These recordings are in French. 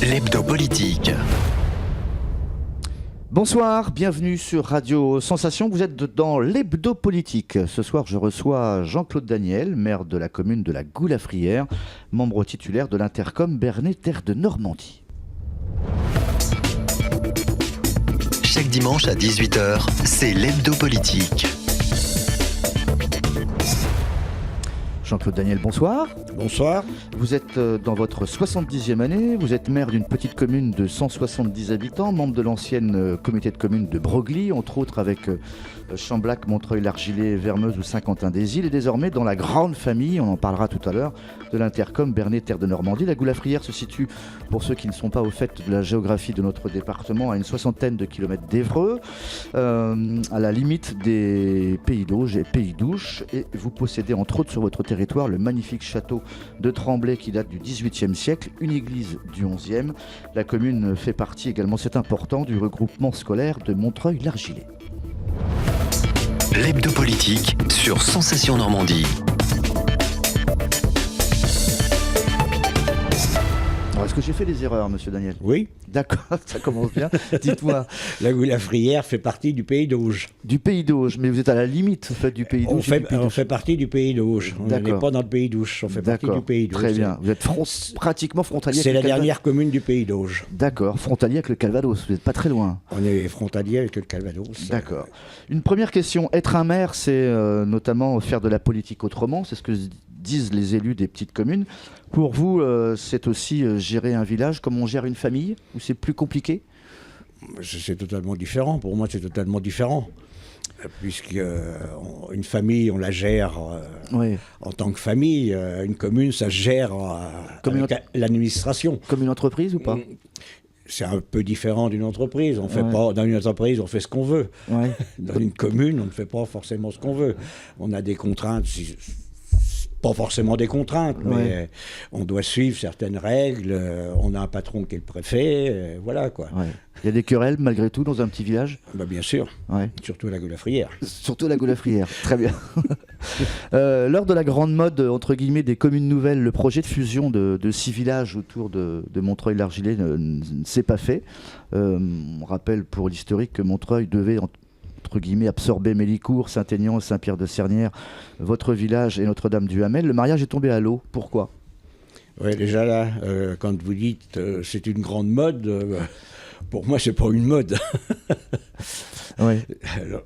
L'hebdo politique. Bonsoir, bienvenue sur Radio Sensation. Vous êtes dans l'hebdo politique. Ce soir, je reçois Jean-Claude Daniel, maire de la commune de la Goulafrière, membre titulaire de l'intercom Bernay Terre de Normandie. Chaque dimanche à 18h, c'est l'hebdo politique. Jean-Claude Daniel, bonsoir. Bonsoir. Vous êtes dans votre 70e année, vous êtes maire d'une petite commune de 170 habitants, membre de l'ancienne communauté de communes de Broglie, entre autres avec Chamblac, Montreuil-l'Argillet, Vermeuse ou Saint-Quentin-des-Îles, et désormais dans la grande famille, on en parlera tout à l'heure, de l'intercom Bernay Terre de Normandie. La Goulafrière se situe, pour ceux qui ne sont pas au fait de la géographie de notre département, à une 60aine de kilomètres d'Évreux, à la limite des Pays d'Auge et Pays d'Ouche, et vous possédez entre autres sur votre territoire le magnifique château de Tremblay qui date du XVIIIe siècle, une église du XIe. La commune fait partie également, c'est important, du regroupement scolaire de Montreuil-l'Argillet. L'hebdo politique sur Sensation Normandie. Alors, est-ce que j'ai fait des erreurs, monsieur Daniel ? Oui. D'accord, ça commence bien. Dites-moi. La Goulafrière fait partie du Pays d'Auge. Du Pays d'Auge, mais vous êtes à la limite en fait, du Pays d'Auge. On fait partie du Pays d'Auge. On n'est pas dans le Pays d'Ouche, on fait partie du Pays d'Auge. Très bien. Vous êtes pratiquement frontalier C'est avec la dernière commune du Pays d'Auge. D'accord, frontalier avec le Calvados, vous n'êtes pas très loin. On est frontalier avec le Calvados. D'accord. Une première question. Être un maire, c'est notamment faire de la politique autrement, c'est ce que disent les élus des petites communes. Pour vous, c'est aussi gérer un village comme on gère une famille, ou c'est plus compliqué ? C'est totalement différent. Pour moi, c'est totalement différent. Puisque une famille, on la gère en tant que famille. Une commune, ça se gère avec l'administration. Comme une entreprise ou pas ? C'est un peu différent d'une entreprise. On fait pas, dans une entreprise, on fait ce qu'on veut. Ouais. Dans une commune, on ne fait pas forcément ce qu'on veut. On a des contraintes. Pas forcément des contraintes, mais on doit suivre certaines règles. On a un patron qui est le préfet, voilà quoi. Ouais. Il y a des querelles malgré tout dans un petit village ? Bien sûr, surtout à la Goulafrière. Surtout à la Goulafrière, très bien. Lors de la grande mode, entre guillemets, des communes nouvelles, le projet de fusion de 6 villages autour de Montreuil-l'Argillet ne s'est pas fait. On rappelle pour l'historique que Montreuil devait entre guillemets, absorber Mélicourt, Saint-Aignan, Saint-Pierre-de-Cernières, votre village et Notre-Dame-du-Hamel. Le mariage est tombé à l'eau. Pourquoi ? Oui, déjà là, quand vous dites c'est une grande mode, pour moi, c'est pas une mode. Oui.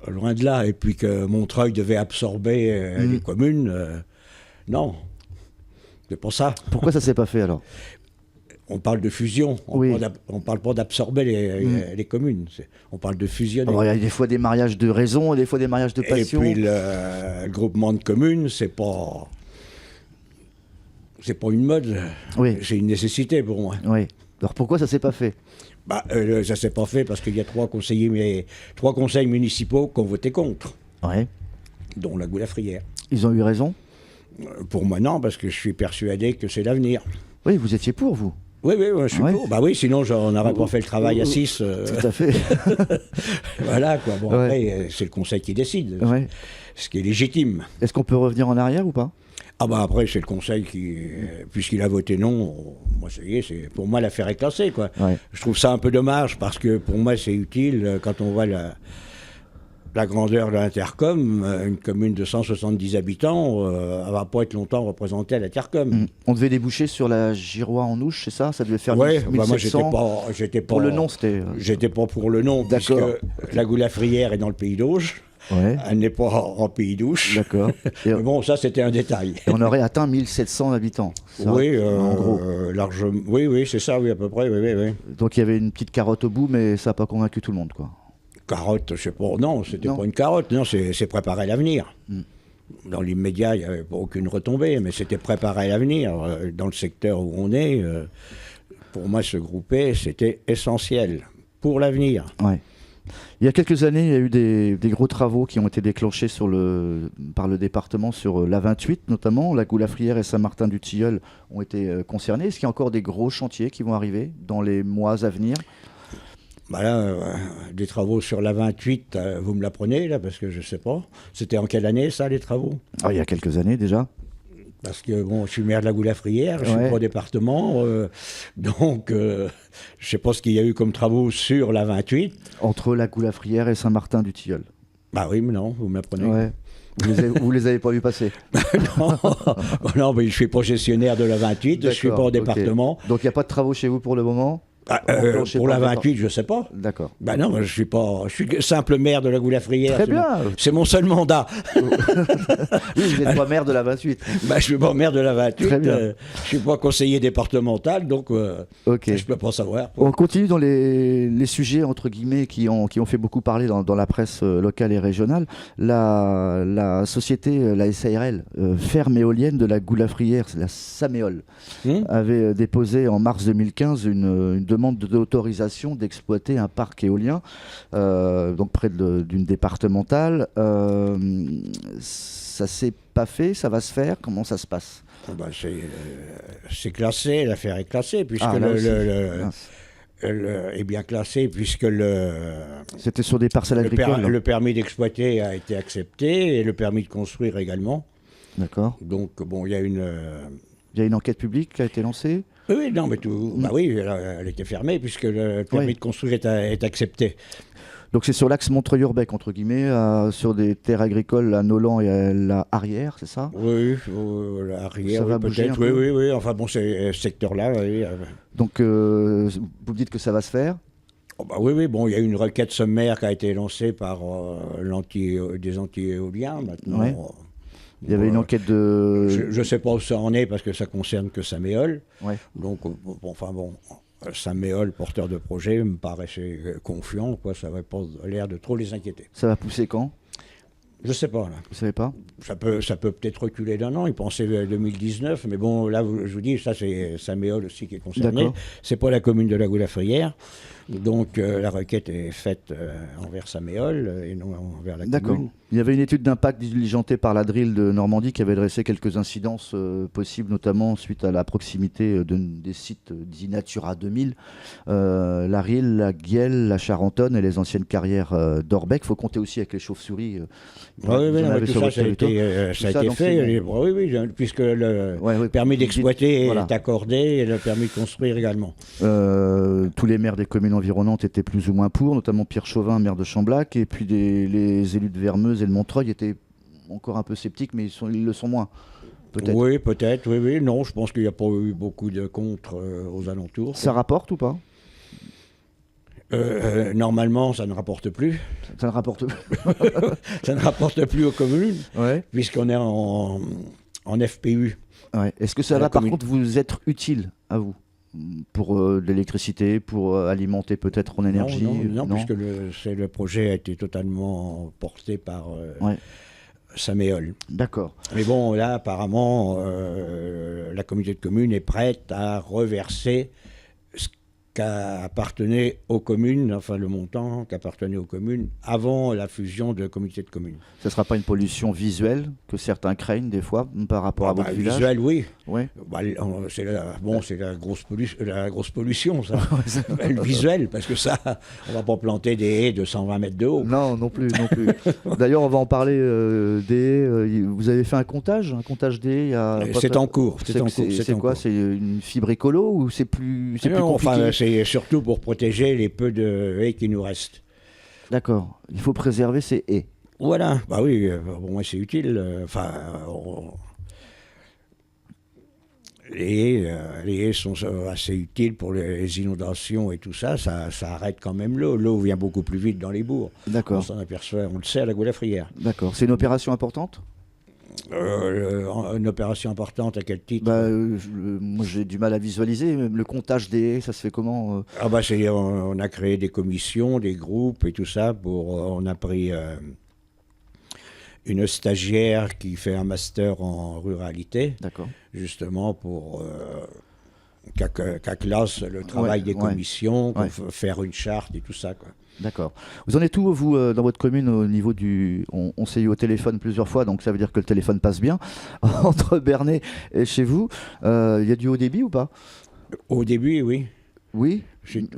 Loin de là. Et puis que Montreuil devait absorber les communes, non. C'est pas ça. Pourquoi ça s'est pas fait alors ? On parle de fusion, on ne parle pas d'absorber les communes, on parle de fusionner. Alors, il y a des fois des mariages de raison et des fois des mariages de passion. Et puis le groupement de communes, c'est pas une mode, c'est une nécessité pour moi. Oui. Alors pourquoi ça s'est pas fait ? Ça s'est pas fait parce qu'il y a 3 conseils municipaux qui ont voté contre, dont la Goulafrière. Ils ont eu raison ? Pour moi non, parce que je suis persuadé que c'est l'avenir. Oui, vous étiez pour vous ? Oui, je suis pour. Oui, sinon on n'aurait pas fait le travail à 6. Tout à fait. Voilà, quoi. Bon, après, c'est le conseil qui décide, ce qui est légitime. Est-ce qu'on peut revenir en arrière ou pas ? Après, c'est le conseil qui, puisqu'il a voté non, moi, ça y est, pour moi, l'affaire est classée, quoi. Je trouve ça un peu dommage, parce que pour moi, c'est utile, quand on voit la grandeur de l'intercom, une commune de 170 habitants, elle ne va pas être longtemps représentée à l'intercom. On devait déboucher sur la Girois en Ouche, c'est ça ? Ça devait faire 1700. Moi, j'étais pas pour le nom, c'était... J'étais pas pour le nom, puisque la Goulafrière est dans le Pays d'Auge. Elle n'est pas en Pays d'Ouche. D'accord. Mais bon, ça, c'était un détail. Et on aurait atteint 1700 habitants. En gros. Largement. Oui, c'est ça, à peu près. Oui. Donc il y avait une petite carotte au bout, mais ça n'a pas convaincu tout le monde, quoi. Carotte, je sais pas. Non, c'était pas une carotte. Non, c'est préparer l'avenir. Dans l'immédiat, il n'y avait aucune retombée, mais c'était préparer l'avenir. Dans le secteur où on est, pour moi, se grouper, c'était essentiel pour l'avenir. Ouais. Il y a quelques années, il y a eu des gros travaux qui ont été déclenchés par le département sur l'A28 notamment. La Goulafrière et Saint-Martin-du-Tilleul ont été concernés. Est-ce qu'il y a encore des gros chantiers qui vont arriver dans les mois à venir ? Des travaux sur l'A28, vous me l'apprenez là, parce que je ne sais pas. C'était en quelle année ça, les travaux ? Il y a quelques années déjà. Parce que bon, je suis maire de la Goulafrière, je suis pas au département, donc je sais pas ce qu'il y a eu comme travaux sur la 28. Entre la Goulafrière et Saint-Martin-du-Tilleul. Bah oui, mais non, vous m'apprenez. Ouais. Vous les avez pas vus passer? Non, mais je suis pas gestionnaire de la 28, je suis pas au département. Okay. Donc il n'y a pas de travaux chez vous pour le moment? Pour la 28, je sais pas. D'accord. Ben non, je suis simple maire de la Goulafrière. Très bien. C'est mon seul mandat. Oui, vous n'êtes pas maire de la 28. Ben, je suis pas maire de la 28. Très bien. Je suis pas conseiller départemental, donc je peux pas savoir. On continue dans les sujets entre guillemets qui ont fait beaucoup parler dans la presse locale et régionale. La société, la SARL, ferme éolienne de la Goulafrière, la Saméol, avait déposé en mars 2015 une demande d'autorisation d'exploiter un parc éolien, donc près d'une départementale. Ça s'est pas fait, ça va se faire. Comment ça se passe? C'est classé, l'affaire est classée, puisque est bien classé, puisque c'était sur des parcelles agricoles. Le permis d'exploiter a été accepté, et le permis de construire également. D'accord. Donc, bon, il y a une... Il y a une enquête publique qui a été lancée? Oui, non, mais oui, elle était fermée puisque le permis de construire est accepté. Donc c'est sur l'axe Montreuil-Urbec, entre guillemets, sur des terres agricoles à Nolan et à la Arrière, c'est ça? Oui, la Arrière, oui, peut-être. Oui, enfin bon, c'est ce secteur-là. Oui. Donc vous me dites que ça va se faire? Oui, bon, il y a une requête sommaire qui a été lancée par des anti-éoliens maintenant. Ouais. Il y avait une enquête de... Je ne sais pas où ça en est parce que ça concerne que Saméol. Ouais. Donc, Saméol, porteur de projet, me paraissait confiant, quoi. Ça n'avait pas l'air de trop les inquiéter. Ça va pousser quand? Je ne sais pas, là. Vous savez pas? Ça peut peut-être reculer d'un an. Ils pensaient 2019, mais bon, là, je vous dis, ça, c'est Saméol aussi qui est concerné. C'est pas la commune de la Goulafrière. Donc, la requête est faite envers Saméol et non envers la commune. Il y avait une étude d'impact diligentée par la DRIL de Normandie qui avait dressé quelques incidences possibles, notamment suite à la proximité des sites dits Natura 2000, la Rille, la Guielle, la Charentonne et les anciennes carrières d'Orbec. Il faut compter aussi avec les chauves-souris. Tout ça, ça a été fait, puisque le permis d'exploiter est accordé et le permis de construire également. Tous les maires des communes environnantes étaient plus ou moins pour, notamment Pierre Chauvin, maire de Chamblac, et puis les élus de Vermeuse et de Montreuil étaient encore un peu sceptiques, mais ils le sont moins. Peut-être. Oui, peut-être, oui. Non, je pense qu'il n'y a pas eu beaucoup de contre aux alentours. Ça rapporte ou pas? Normalement, ça ne rapporte plus. Ça ne rapporte plus. Ça ne rapporte plus aux communes, puisqu'on est en FPU. Ouais. Est-ce que ça va par contre vous être utile à vous? Pour de l'électricité, pour alimenter peut-être en énergie? Non, puisque le projet a été totalement porté par Saméol. D'accord. Mais bon, là, apparemment, la communauté de communes est prête à reverser ce qu'appartenait aux communes, enfin le montant qu'appartenait aux communes avant la fusion de comités de communes. Ce ne sera pas une pollution visuelle que certains craignent des fois par rapport à votre village? Visuelle, oui. Ouais. C'est la grosse pollution, ça. Le visuel, parce que ça, on ne va pas planter des haies de 120 mètres de haut. Non plus. D'ailleurs, on va en parler des haies. Vous avez fait un comptage des haies? C'est en cours. C'est quoi? C'est une fibre écolo ou c'est plus compliqué? C'est surtout pour protéger les peu de haies qui nous restent. D'accord. Il faut préserver ces haies. Voilà. Bah oui, pour moi c'est utile. Les haies sont assez utiles pour les inondations et tout ça. Ça arrête quand même l'eau. L'eau vient beaucoup plus vite dans les bourgs. D'accord. On s'en aperçoit, on le sait à la Goulafrière. D'accord. C'est une opération importante? Une opération importante à quel titre? Moi j'ai du mal à visualiser. Le comptage des haies, ça se fait comment? On a créé des commissions, des groupes et tout ça. On a pris une stagiaire qui fait un master en ruralité. D'accord. Justement pour qu'à classe le travail des commissions, faire une charte et tout ça, quoi. D'accord. Vous en êtes où, vous, dans votre commune, au niveau du... On s'est eu au téléphone plusieurs fois, donc ça veut dire que le téléphone passe bien, entre Bernay et chez vous. Il y a du haut débit ou pas? Au début, oui. Oui?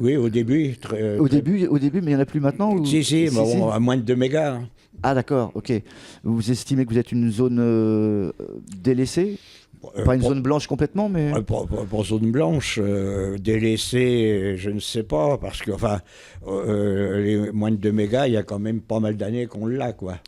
Oui, au début. Au début, mais il n'y en a plus maintenant ou... Si, à moins de 2 mégas. Ah d'accord, ok. Vous estimez que vous êtes une zone délaissée? Pas une zone blanche complètement, mais... Pour zone blanche, délaissée, je ne sais pas, parce que, enfin, les moins de 2 mégas, il y a quand même pas mal d'années qu'on l'a, quoi.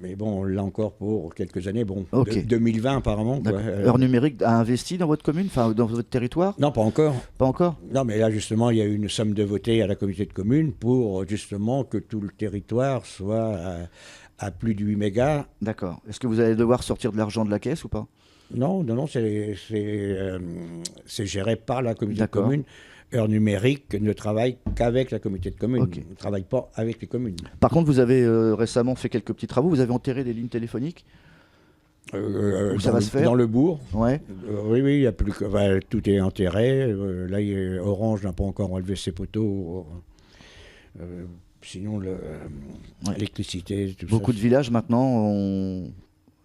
Mais bon, on l'a encore pour quelques années, bon, 2020 apparemment, quoi. Heure Numérique a investi dans votre commune, enfin dans votre territoire? Non, pas encore. Pas encore? Non, mais là, justement, il y a eu une somme de votée à la communauté de communes pour, justement, que tout le territoire soit à plus de 8 mégas. D'accord. Est-ce que vous allez devoir sortir de l'argent de la caisse ou pas? Non, c'est géré par la communauté de communes. Heure Numérique ne travaille qu'avec la communauté de communes. Okay. Ne travaille pas avec les communes. Par contre, vous avez récemment fait quelques petits travaux. Vous avez enterré des lignes téléphoniques ça va se faire dans le bourg. Ouais. Oui, il y a plus que, tout est enterré. Là, Orange n'a pas encore enlevé ses poteaux. Sinon, l'électricité, tout ça. Beaucoup de villages maintenant ont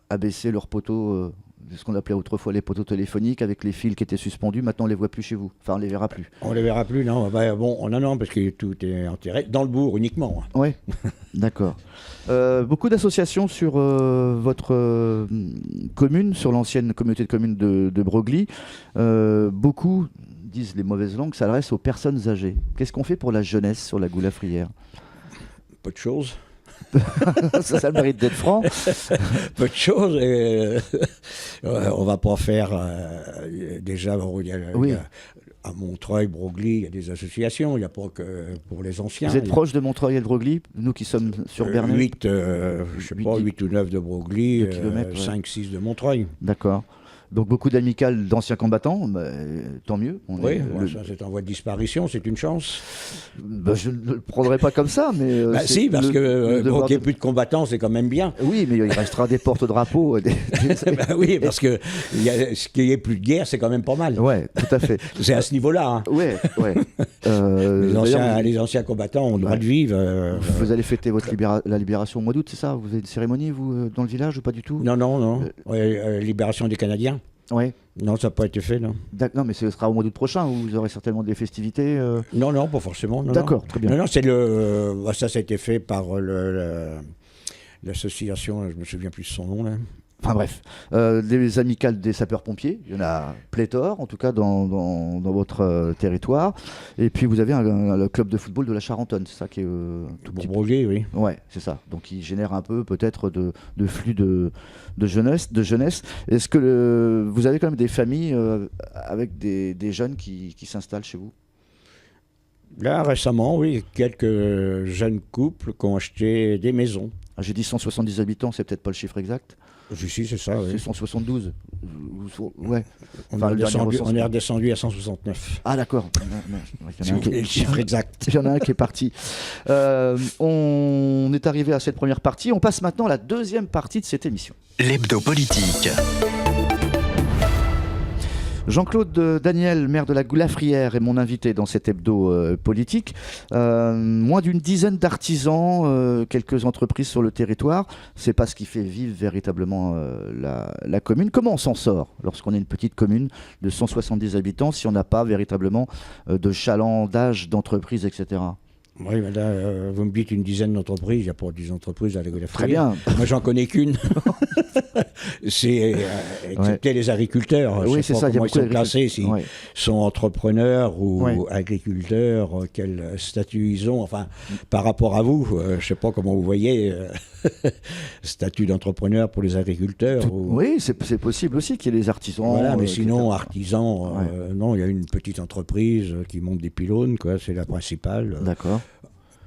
abaissé leurs poteaux. Ce qu'on appelait autrefois les poteaux téléphoniques avec les fils qui étaient suspendus. Maintenant, on les voit plus chez vous. Enfin, on les verra plus. On les verra plus, non. Non, parce que tout est enterré dans le bourg uniquement. Oui, d'accord. Beaucoup d'associations sur votre commune, sur l'ancienne communauté de communes de Broglie. Beaucoup, disent les mauvaises langues, s'adressent aux personnes âgées. Qu'est-ce qu'on fait pour la jeunesse sur la Goulafrière? Peu de choses. ça mérite d'être franc. Peu de choses. On va pas faire déjà. À Montreuil, Broglie, il y a des associations. Il n'y a pas que pour les anciens. Vous êtes proche de Montreuil et de Broglie, nous qui sommes sur Bernay. 8 ou 9 de Broglie, 5-6 de Montreuil. D'accord. Donc beaucoup d'amicales d'anciens combattants, tant mieux. Ça c'est en voie de disparition, c'est une chance. Je ne le prendrai pas comme ça, mais... si, parce que qu'il n'y ait plus de combattants, c'est quand même bien. Oui, mais il restera des porte-drapeaux. Oui, parce que qu'il n'y ait plus de guerre, c'est quand même pas mal. Oui, tout à fait. C'est à ce niveau-là. Hein. Oui. Les anciens combattants ont le droit de vivre. Vous allez fêter la libération au mois d'août, c'est ça? Vous avez une cérémonie, vous, dans le village, ou pas du tout? Non. Libération des Canadiens. Oui. Non, ça n'a pas été fait, non. Non, mais ce sera au mois d'août prochain, où vous aurez certainement des festivités. Non, pas forcément. D'accord, très bien. Non, ça a été fait par l'association, je me souviens plus de son nom, là. Enfin bref, des amicales des sapeurs-pompiers, il y en a pléthore, en tout cas dans votre territoire. Et puis vous avez le club de football de la Charentonne, c'est ça qui est tout petit. Broglie, oui. Ouais, c'est ça. Donc il génère un peu peut-être de flux de jeunesse. Est-ce que vous avez quand même des familles avec des jeunes qui s'installent chez vous? Là, récemment, oui, quelques jeunes couples qui ont acheté des maisons. Ah, j'ai dit 170 habitants, c'est peut-être pas le chiffre exact. Si, c'est ça, oui. C'est 172. Ouais. On est redescendu à 169. Ah d'accord. Si vous voulez le chiffre exact. Il y en a un qui est parti. On est arrivé à cette première partie. On passe maintenant à la deuxième partie de cette émission. L'hebdo politique. Jean-Claude Daniel, maire de la Goulafrière, est mon invité dans cet hebdo politique. Moins d'une dizaine d'artisans, quelques entreprises sur le territoire. C'est pas ce qui fait vivre véritablement la commune. Comment on s'en sort lorsqu'on est une petite commune de 170 habitants si on n'a pas véritablement de chalandage d'entreprises, etc. Oui, mais là, vous me dites une dizaine d'entreprises, il n'y a pas 10 entreprises à la Goulafrière. Très bien. Moi, j'en connais qu'une. C'est excepté les agriculteurs. Oui, c'est ça. Comment ils sont classés, s'ils sont entrepreneurs ou agriculteurs, quel statut ils ont. Enfin, par rapport à vous, je ne sais pas comment vous voyez statut d'entrepreneur pour les agriculteurs. Oui, c'est possible aussi qu'il y ait les artisans. Voilà, mais sinon, artisans, non, il y a une petite entreprise qui monte des pylônes, quoi, c'est la principale. D'accord.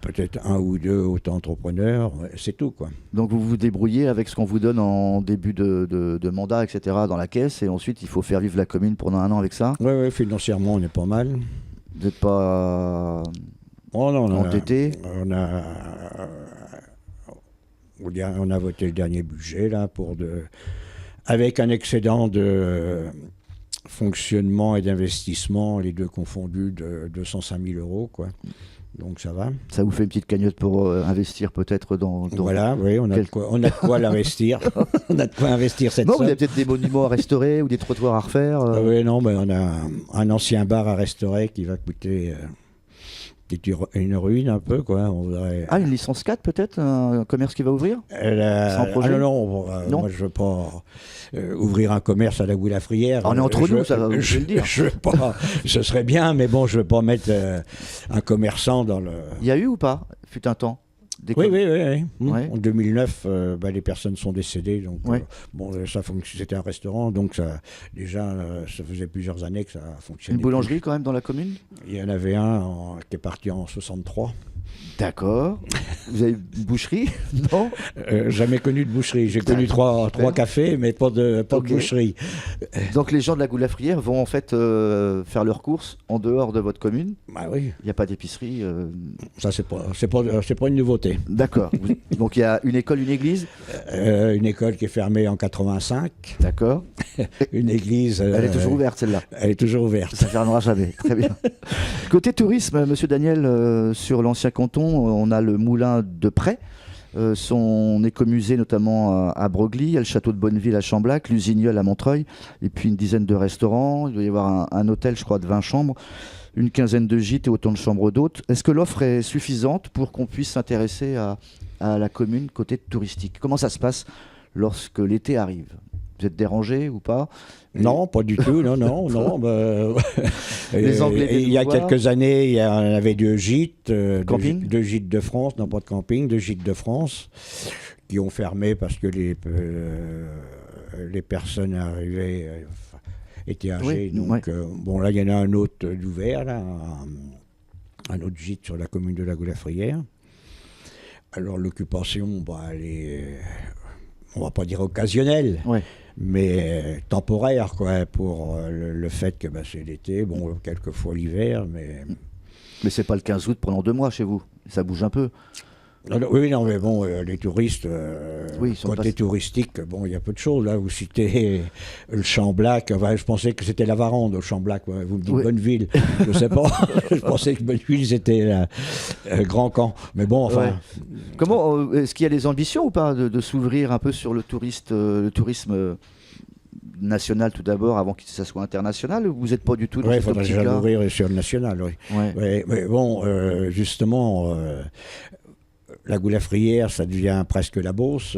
Peut-être un ou deux auto-entrepreneurs, c'est tout, quoi. Donc vous vous débrouillez avec ce qu'on vous donne en début de mandat, etc. dans la caisse, et ensuite il faut faire vivre la commune pendant un an avec ça? Oui, financièrement on est pas mal. Vous n'êtes pas endetté? On a voté le dernier budget là avec un excédent de fonctionnement et d'investissement, les deux confondus, de 205 000 €, quoi. Donc ça va. Ça vous fait une petite cagnotte pour investir peut-être dans... Voilà, oui, on a de quoi l'investir. On a de quoi investir cette somme. Vous avez peut-être des monuments à restaurer ou des trottoirs à refaire Oui, non, mais on a un ancien bar à restaurer qui va coûter qui est une ruine un peu, quoi. On voudrait... Ah, une licence 4 peut-être, un commerce qui va ouvrir? Sans projet? Non, Non. moi je veux pas ouvrir un commerce à la Goulafrière. On est entre nous, ça va vous le dire. Je veux pas, ce serait bien, mais bon, je veux pas mettre un commerçant dans le... Il y a eu ou pas, fut un temps? Oui. Ouais. En 2009, les personnes sont décédées. Donc, Ouais. c'était un restaurant, donc ça faisait plusieurs années que ça fonctionnait. Une boulangerie quand même dans la commune? Il y en avait un qui est parti en 63. D'accord. Vous avez une boucherie? Non? Jamais connu de boucherie. J'ai connu trois cafés, mais pas de Ok. boucherie. Donc les gens de la Goulafrière vont en fait faire leurs courses en dehors de votre commune? Bah oui, Il n'y a pas d'épicerie? ça c'est pas une nouveauté. D'accord. Donc il y a une école, une église? Une école qui est fermée en 85. D'accord. Une église. Elle est toujours ouverte celle-là? Elle est toujours ouverte. Ça ne fermera jamais. Très bien. Côté tourisme, monsieur Daniel, sur l'ancien canton, on a le moulin de Près, son écomusée notamment à Broglie, il y a le château de Bonneville à Chamblac, l'Usignol à Montreuil, et puis une dizaine de restaurants. Il doit y avoir un hôtel, je crois, de 20 chambres, une quinzaine de gîtes et autant de chambres d'hôtes. Est-ce que l'offre est suffisante pour qu'on puisse s'intéresser à la commune côté touristique? Comment ça se passe lorsque l'été arrive? Vous êtes dérangé ou pas? Non, pas du tout. Non. Les Anglais viennent il y a nous voir. quelques années, il y en avait deux gîtes. Camping? Deux gîtes de France, non pas de camping, deux gîtes de France, qui ont fermé parce que les personnes arrivaient étaient âgées. Oui, Donc, bon, là, il y en a un autre d'ouvert, là, un autre gîte sur la commune de la Goulafrière. Alors, l'occupation, elle est, on va pas dire occasionnelle. Ouais. Mais temporaire, quoi, pour le fait que c'est l'été, bon, quelquefois l'hiver, mais... Mais c'est pas le 15 août pendant 2 mois chez vous. Ça bouge un peu. Oui, non, mais bon, les touristes, Oui, ils sont côté touristique, bon, il y a peu de choses, là, vous citez le Chamblac, je pensais que c'était la Varande au Chamblac, ouais. Vous me dites Oui. Bonneville, je sais pas, je pensais que Bonneville c'était Grand Camp, mais bon, enfin... Ouais. Comment est-ce qu'il y a des ambitions ou pas de s'ouvrir un peu sur le tourisme national tout d'abord avant que ça soit international, ou vous n'êtes pas du tout dans Oui, il cette faudrait déjà optique-là? l'ouvrir sur le national, oui. Ouais. Ouais, mais bon, justement, la Goulafrière, ça devient presque la Beauce.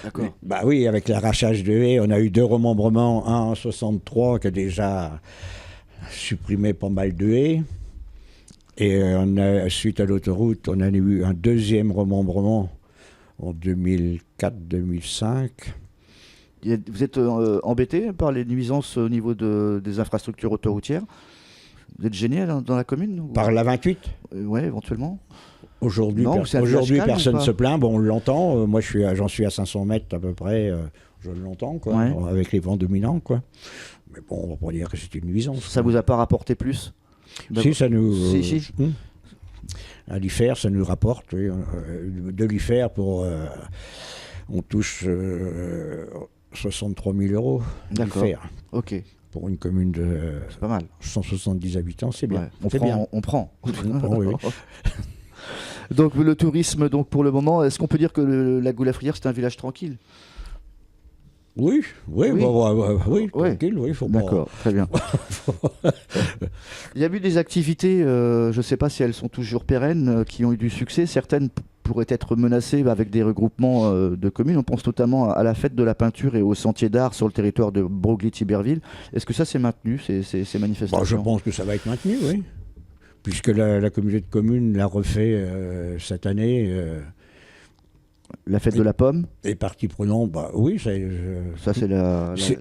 D'accord. Bah oui, avec l'arrachage de haies, on a eu 2 remembrements, un en 63 qui a déjà supprimé pas mal de haies. Et suite à l'autoroute, on a eu un deuxième remembrement en 2004-2005. Vous êtes embêté par les nuisances au niveau des infrastructures autoroutières? Vous êtes gêné dans la commune ou... Par la 28 Ouais, éventuellement. Aujourd'hui, Non, c'est un village calme personne ou ne pas? se plaint. Bon, on l'entend. Moi, j'en suis à 500 mètres à peu près. Je l'entends, quoi, Ouais. avec les vents dominants, quoi. Mais bon, on va pas dire que c'est une nuisance. Ça vous a pas rapporté plus? Si, ça nous... Si. À l'IFER, ça nous rapporte, oui. De l'IFER pour... on touche 63 000 euros. D'accord. l'IFER. Ok, Pour une commune de c'est pas mal. 170 habitants, c'est bien. Ouais, C'est bien. on prend. On prend, oui. Donc le tourisme, donc pour le moment, est-ce qu'on peut dire que la Goulafrière c'est un village tranquille? Oui, Oui. oui, Ouais. tranquille, oui, faut pas... D'accord, très bien. Il y a eu des activités, je ne sais pas si elles sont toujours pérennes, qui ont eu du succès. Certaines pourraient être menacées avec des regroupements de communes. On pense notamment à la fête de la peinture et au sentier d'art sur le territoire de Broglie-Tiberville. Est-ce que ça c'est maintenu, ces manifestations? Je pense que ça va être maintenu, oui. Puisque la communauté de communes l'a refait cette année. La fête de la pomme, Et partie prenante, oui, ça c'est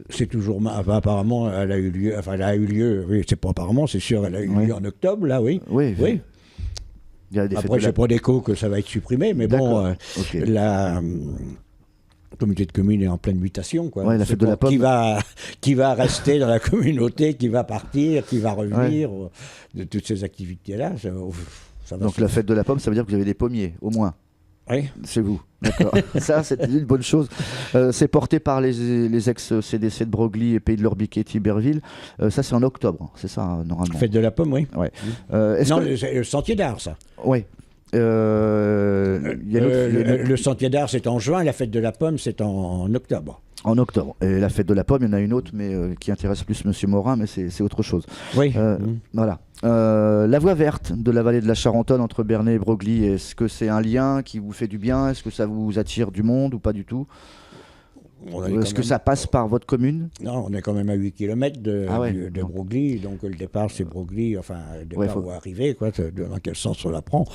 c'est toujours... apparemment, elle a eu lieu, oui, c'est pas apparemment, c'est sûr, elle a eu lieu en octobre, là, oui. Oui, Oui. il y a des fêtes Après, de j'ai la... pas d'écho que ça va être supprimé, mais bon, D'accord, ok. la communauté de communes est en pleine mutation, quoi. Ouais, la C'est fête de la pas pomme. qui va rester dans la communauté, qui va partir, qui va revenir, de toutes ces activités-là. Ça va Donc la fête de la pomme, ça veut dire que vous avez des pommiers, au moins. Oui. Chez vous, d'accord. Ça, c'est une bonne chose. C'est porté par les ex-CDC de Broglie et Pays de l'Orbic et Tiberville. Ça, c'est en octobre, c'est ça, normalement. Fête de la pomme, oui. Ouais. Non, le sentier d'art, ça. Oui. Il y a Le sentier d'art, c'est en juin, la fête de la pomme, c'est en octobre. en octobre. Et la fête de la pomme, il y en a une autre, mais qui intéresse plus Monsieur Morin, mais c'est autre chose. Oui. Voilà. La voie verte de la vallée de la Charentonne entre Bernay et Broglie, est-ce que c'est un lien qui vous fait du bien? Est-ce que ça vous attire du monde ou pas du tout? Est-ce que ça passe par votre commune? Non, on est quand même à 8 km de non. Broglie, donc le départ c'est Broglie, enfin le départ ou arriver, quoi, dans quel sens on la prend.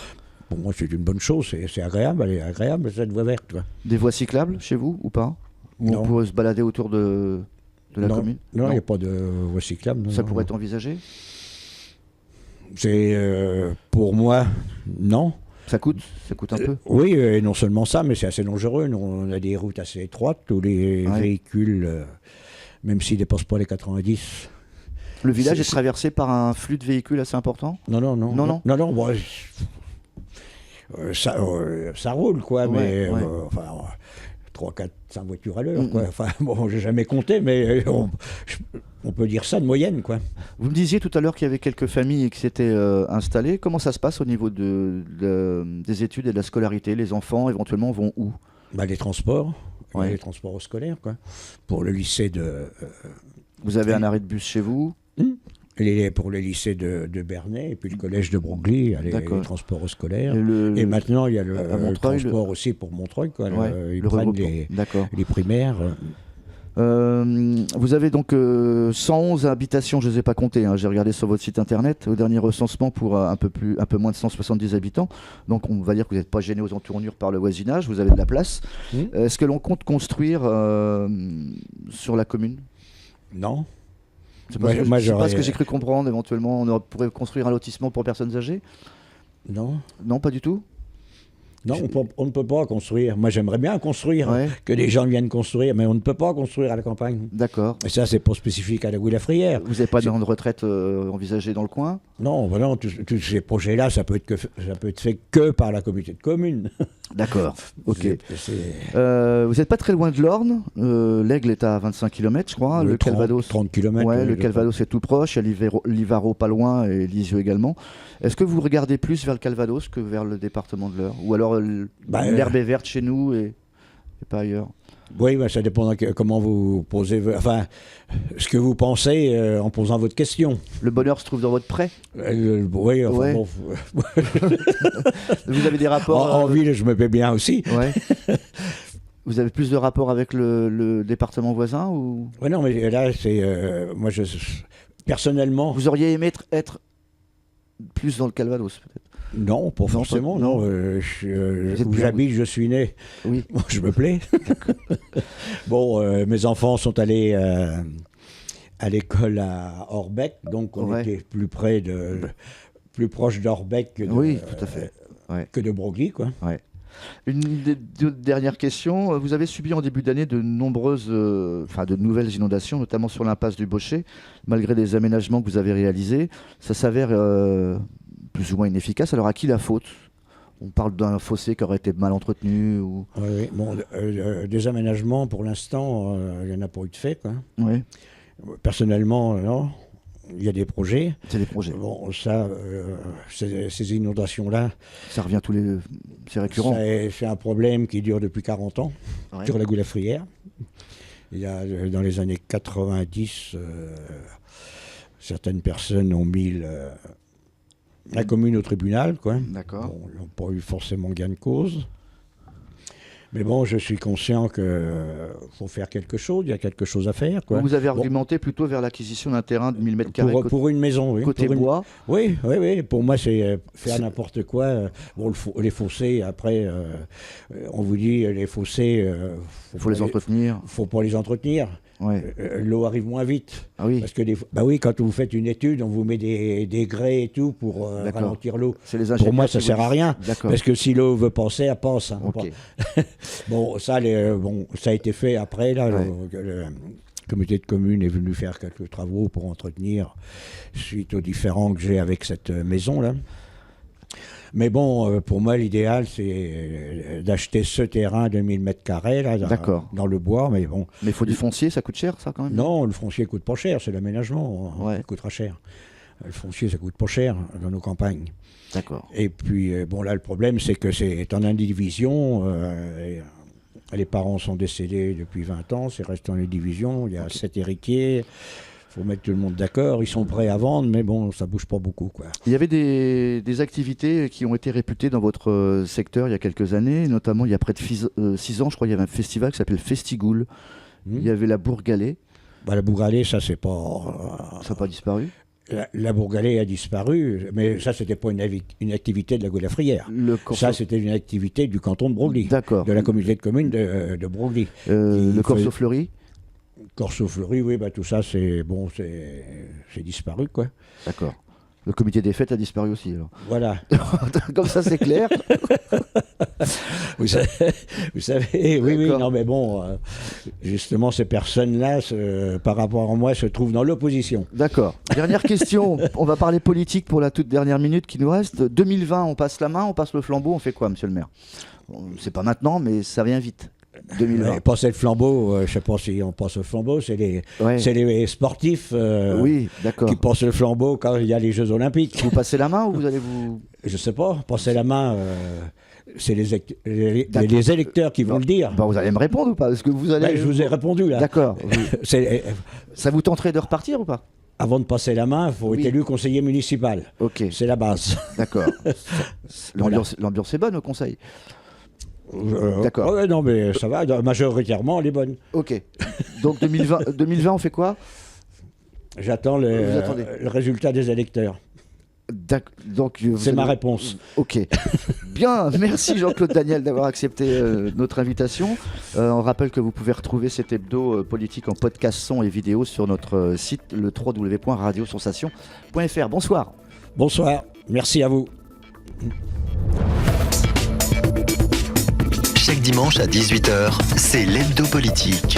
Pour moi c'est une bonne chose, c'est agréable, elle est agréable cette voie verte. Quoi. Des voies cyclables chez vous ou pas? Où on peut se balader autour de la commune? Non, il n'y a pas de voie cyclable. Ça pourrait être envisagé? C'est pour moi, non. Ça coûte un peu? Oui, et non seulement ça, mais c'est assez dangereux. Nous, on a des routes assez étroites où les véhicules, même s'ils ne dépassent pas les 90. Le village est traversé par un flux de véhicules assez important? Non. Bon, ça roule, quoi, mais enfin, 3, 4, 5 voitures à l'heure, quoi. Enfin, bon, j'ai jamais compté, mais on peut dire ça de moyenne, quoi. Vous me disiez tout à l'heure qu'il y avait quelques familles qui s'étaient installées. Comment ça se passe au niveau des études et de la scolarité? Les enfants, éventuellement, vont où? Les transports, les transports scolaires, quoi. Pour le lycée de... Vous avez un arrêt de bus chez vous? Pour le lycée de Bernay et puis le collège de Broglie, il y a les transports scolaires. Et maintenant, il y a le transport aussi pour Montreuil. Quoi. Ils prennent les primaires. Vous avez donc 111 habitations, je ne les ai pas comptées, hein. J'ai regardé sur votre site internet, au dernier recensement pour un peu moins de 170 habitants. Donc on va dire que vous n'êtes pas gêné aux entournures par le voisinage, vous avez de la place. Est-ce que l'on compte construire sur la commune? Non. C'est pas ce que j'ai cru comprendre. Éventuellement, on pourrait construire un lotissement pour personnes âgées? Non. Non, pas du tout? Non, on ne peut pas construire. Moi, j'aimerais bien construire, que des gens viennent construire, mais on ne peut pas construire à la campagne. D'accord. Et ça, c'est pas spécifique à la Gouille-la-Frière. Vous n'avez pas de retraite envisagée dans le coin? Non, tous ces projets-là, ça peut être fait que par la communauté de communes. D'accord, ok. Vous n'êtes pas très loin de l'Orne. L'Aigle est à 25 km, je crois. Le Calvados, 30 km. Ouais, le Calvados est tout proche. Il y a Livaro pas loin et Lisieux également. Est-ce que vous regardez plus vers le Calvados que vers le département de l'Eure? Ou alors l'herbe est verte chez nous et pas ailleurs? Oui, ça dépend comment vous posez, ce que vous pensez en posant votre question. Le bonheur se trouve dans votre pré? Oui, bon. Vous avez des rapports en ville, je me paie bien aussi. Ouais. Vous avez plus de rapports avec le département voisin ou? Oui, non, mais là, c'est moi, personnellement. Vous auriez aimé être plus dans le Calvados, peut-être? Non, pas forcément. Non. Où j'habite, je suis né. Oui. Bon, je me plais. Bon, mes enfants sont allés à l'école à Orbec, donc on était plus proche d'Orbec que tout à fait. Que de Broglie, quoi. Ouais. Une dernière question. Vous avez subi en début d'année de nouvelles inondations, notamment sur l'impasse du Bochet, malgré les aménagements que vous avez réalisés. Ça s'avère plus ou moins inefficace. Alors à qui la faute? On parle d'un fossé qui aurait été mal entretenu ou... Oui. Bon, des aménagements, pour l'instant, il n'y en a pas eu de fait, quoi. Oui. Personnellement, non. Il y a des projets. C'est des projets. Bon, ça, ces inondations-là... Ça revient c'est récurrent. C'est un problème qui dure depuis 40 ans sur la Gouille-la-Frière. Il y a, dans les années 90, certaines personnes ont mis la commune au tribunal, quoi. D'accord. Bon, ils n'ont pas eu forcément gain de cause. Mais bon, je suis conscient qu'il faut faire quelque chose, il y a quelque chose à faire, quoi. Vous avez argumenté plutôt vers l'acquisition d'un terrain de 1000 m². Pour une maison, oui. Côté bois. Oui. Pour moi, c'est faire n'importe quoi. Bon, les fossés, après, on vous dit, les fossés... Il faut les entretenir. Il ne faut pas les entretenir. Ouais. L'eau arrive moins vite. Ah oui. Parce que quand vous faites une étude, on vous met des grès et tout pour ralentir l'eau. Pour moi, ça ne sert à rien. Parce que si l'eau veut passer, elle passe. Hein, okay. Bon, ça a été fait après. Là, le comité de commune est venu faire quelques travaux pour entretenir suite aux différends que j'ai avec cette maison-là. Mais bon, pour moi, l'idéal, c'est d'acheter ce terrain de 1000 m² là, dans le bois. Mais bon. Mais il faut du foncier, ça coûte cher, ça, quand même? Non, le foncier coûte pas cher, c'est l'aménagement qui coûtera cher. Le foncier, ça coûte pas cher dans nos campagnes. D'accord. Et puis, là, le problème, c'est que c'est en indivision. Les parents sont décédés depuis 20 ans, c'est resté en indivision. Il y a 7 héritiers. faut mettre tout le monde d'accord. Ils sont prêts à vendre, mais bon, ça bouge pas beaucoup, quoi. Il y avait des activités qui ont été réputées dans votre secteur il y a quelques années, notamment il y a près de 6 ans, je crois, il y avait un festival qui s'appelle Festigoul. Il y avait la Bourgalais. La Bourgalais, ça, c'est pas... Ça n'a pas disparu. La Bourgalais a disparu, mais ça, c'était pas une activité de la Gaudafrière. Ça, c'était une activité du canton de Broglie. D'accord. De la communauté de communes de Broglie. Le Corso Fleuri. Corso Fleuri, oui, tout ça, c'est disparu, quoi. D'accord. Le comité des fêtes a disparu aussi, alors. Voilà. Comme ça, c'est clair. vous savez, oui, non, mais bon, justement, ces personnes-là, par rapport à moi, se trouvent dans l'opposition. D'accord. Dernière question. On va parler politique pour la toute dernière minute qui nous reste. 2020, on passe la main, on passe le flambeau, on fait quoi, monsieur le maire? C'est pas maintenant, mais ça vient vite. 2020. Passer le flambeau, je ne sais pas si on passe le flambeau, c'est les sportifs oui, d'accord, qui passent le flambeau quand il y a les Jeux Olympiques. Vous passez la main ou vous allez vous... Je ne sais pas, passer la main, c'est les électeurs qui vont le dire. Vous allez me répondre ou pas? Parce que vous allez... Je vous ai répondu là. D'accord. Ça vous tenterait de repartir ou pas? Avant de passer la main, il faut être élu conseiller municipal. Ok. C'est la base. D'accord. L'ambiance est bonne au conseil. D'accord. Ouais, non, mais ça va, majoritairement, elle est bonne. Ok. Donc 2020, on fait quoi? J'attends le résultat des électeurs. Donc c'est ma réponse. Ok. Bien, merci Jean-Claude Daniel d'avoir accepté notre invitation. On rappelle que vous pouvez retrouver cet hebdo politique en podcast son et vidéo sur notre site, le www.radiosensation.fr. Bonsoir. Bonsoir, merci à vous. Chaque dimanche à 18h, c'est l'hebdo politique.